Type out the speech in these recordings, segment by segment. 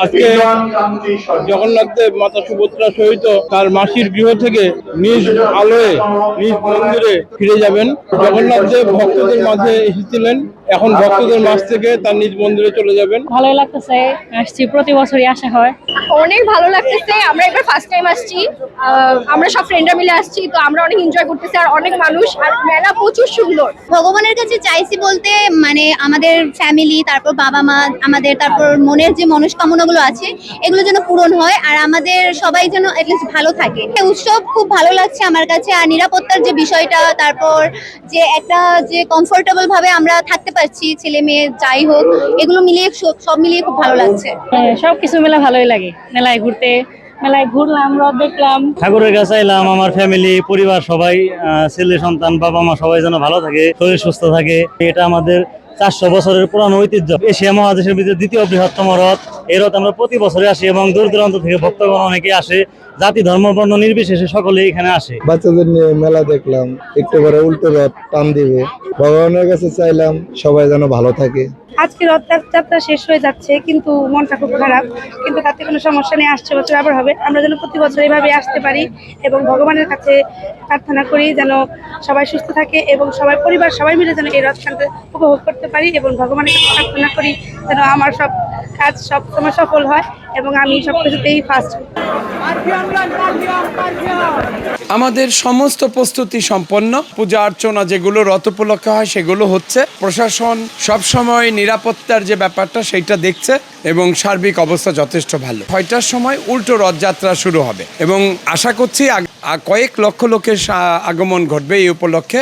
আজকে জগন্নাথ দেব মাতা সুভদ্রা সহিত তার মাসির গৃহ থেকে নিজ আলোয় নিজ মন্দিরে ফিরে যাবেন। জগন্নাথ দেব ভক্তদের মাঝে এসেছিলেন, এখন ভক্তদের মাঝ থেকে তার নিজ মন্দিরে চলে যাবেন। ভালোই লাগতেছে, আসছি প্রতি বছরই আসা হয়। অনেক ভালো লাগতেছে, আমরা এবার ফার্স্ট টাইম আসছি। আমরা সব ফ্রেন্ডরা মিলে আসছি, তো আমরা অনেক এনজয় করতেছি। আর অনেক মানুষ, আর মেলা প্রচুর সুন্দর। ভগবানের কাছে চাইছি বলতে মানে আমাদের ফ্যামিলি, তারপর বাবা মা, আমাদের তারপর মনের যে মনস্কামনাগুলো আছে এগুলো যেন পূরণ হয়, আর আমাদের সবাই যেন এটলিস্ট ভালো থাকে। উৎসব খুব ভালো লাগছে আমার কাছে, আর নিরাপত্তার যে বিষয়টা, তারপর যে একটা যে কমফোর্টেবল ভাবে আমরা থাকতে পারছি, ছেলে মেয়ে যাই হোক, এগুলো মিলিয়ে সব মিলিয়ে খুব ভালো লাগছে। সবকিছু মিলে ভালোই লাগে। মেলায় ঘুরলাম, রথ দেখলাম। ঠাকুরের কাছে এলাম, আমার ফ্যামিলি পরিবার সবাই, ছেলে সন্তান বাবা মা সবাই যেন ভালো থাকে, শরীর সুস্থ থাকে। এটা আমাদের 400 বছরের পুরানো ঐতিহ্য। এশিয়া মহাদেশের ভিতরে দ্বিতীয় বৃহত্তম রথ। এই রথ আমরা প্রতি বছরে আসি এবং দূর দূরান্ত থেকে ভক্তগণ অনেকে আসে, জাতি ধর্ম বর্ণ নির্বিশেষে সকলে এখানে আসে। বাচ্চাদের নিয়ে মেলা দেখলাম, একটু পরে উল্টো রথ টান দিবে। ভগবানের কাছে চাইলাম সবাই যেন ভালো থাকে। আজকে রথযাত্রা শেষ হয়ে যাচ্ছে, কিন্তু মনটা খুব খারাপ, কিন্তু তাতে কোনো সমস্যা নেই। আসছে বছর আবার হবে। আমরা যেন প্রতি বছর এইভাবে আসতে পারি এবং ভগবানের কাছে প্রার্থনা করি যেন সবাই সুস্থ থাকে এবং সবাই পরিবার সবাই মিলে যেন এই রথযাত্রা উপভোগ করতে পারি, এবং ভগবানের কাছে প্রার্থনা করি যেন আমার সব কাজ সব সময় সফল হয় এবং আমি সব কিছুতেই ফার্স্ট। আমাদের সমস্ত প্রস্তুতি সম্পন্ন। পূজা অর্চনা যেগুলো রথ উপলক্ষে হয় সেগুলো হচ্ছে। প্রশাসন সবসময় নিরাপত্তার যে ব্যাপারটা সেইটা দেখছে এবং সার্বিক অবস্থা যথেষ্ট ভালো। 6টার সময় উল্টো রথযাত্রা শুরু হবে এবং আশা করছি কয়েক লক্ষ লোকের আগমন ঘটবে এই উপলক্ষে।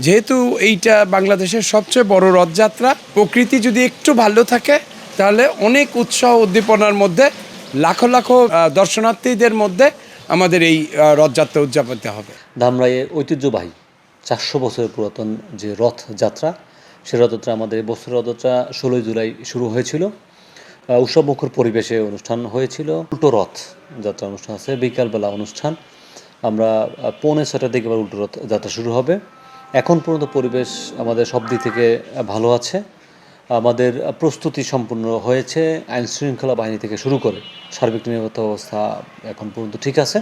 যেহেতু এইটা বাংলাদেশের সবচেয়ে বড় রথযাত্রা, প্রকৃতি যদি একটু ভালো থাকে তাহলে অনেক উৎসাহ উদ্দীপনার মধ্যে লাখো লাখো দর্শনার্থীদের মধ্যে আমাদের এই রথযাত্রা উদযাপিত হবে। ধামরাইয়ের ঐতিহ্যবাহী 400 বছরের পুরাতন যে রথযাত্রা, সে রথযাত্রা আমাদের বছরের রথযাত্রা 16 জুলাই শুরু হয়েছিল। উৎসবমুখর পরিবেশে অনুষ্ঠান হয়েছিল। উল্টো রথ যাত্রা অনুষ্ঠান আছে, বিকালবেলা অনুষ্ঠান। আমরা 6:45 দিকে আবার উল্টো রথ যাত্রা শুরু হবে। এখন পর্যন্ত পরিবেশ আমাদের সব দিক থেকে ভালো আছে। আমাদের প্রস্তুতি সম্পূর্ণ হয়েছে, আইন শৃঙ্খলা বাহিনী থেকে শুরু করে সার্বিক নিরাপত্তা ব্যবস্থা এখন পর্যন্ত ঠিক আছে।